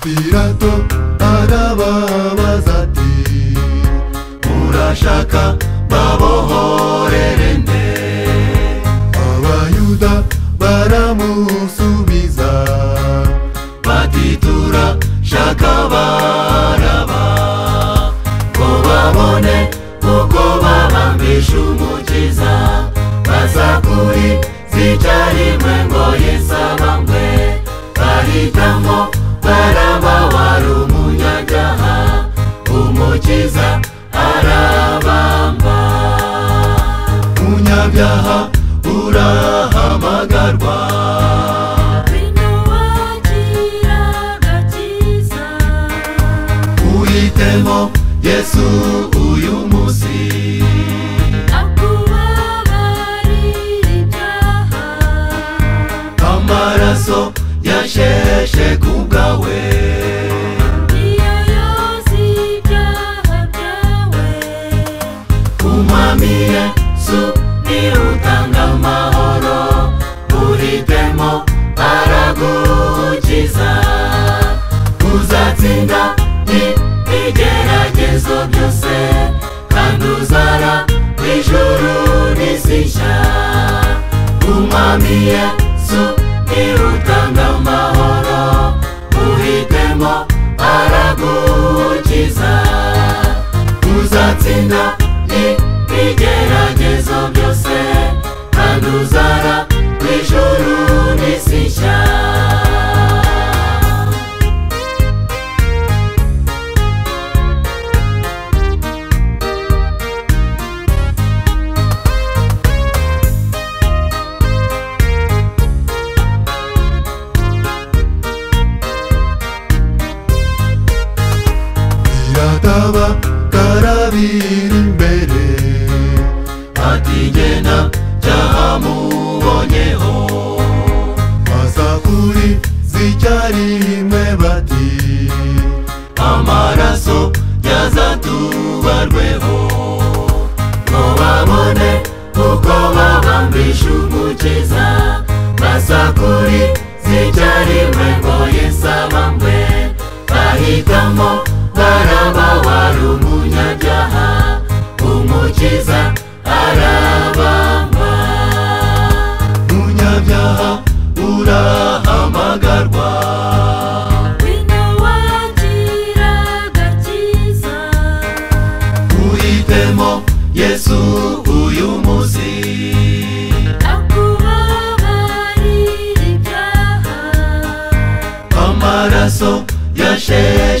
Pilato arababaza ati murashaka babohorere nde? Abayuda baramusubiza bati turashaka Baraba, ko babone uko babambisha umukiza, baza kuri zicarimwe ngo Yesu abambwe. Bahitamo Baraba wari umunyabyaha, umukiza arabamba. Umunyabyaha urahamagarwa, uhitemo Yesu uyu munsi, akubabarira ibyaha, amaraso yasheshe kubwawe, niyo yoza ibyaha byawe. Umwami Yesu niwe utanga amahoro, uhitemo aragukiza. Uzatsinda ibigeragezo byose, kandi uzara ijuru n'isi nshya. Umwami Yesu niwe utanga amahoro, uhitemo aragukiza. Uzatsinda ibigeragezo byose, kandi uzara ijuru n'isi nshya. Birataba karabira imbere ati genda cyahamubonyeho, baza kuri zicarimwe bati amaraso yazatubarweho, ngo babone uko babambisha umukiza, baza kuri zicarimwe ngo Yesu abambwe. Bahitamo Baraba wari umunyabyaha, umukiza arabamba. Umunyabyaha urahamagarwa, wino wagira agakiza, uhitemo Yesu uyu munsi, akubabarira ibyaha, amaraso yasheshe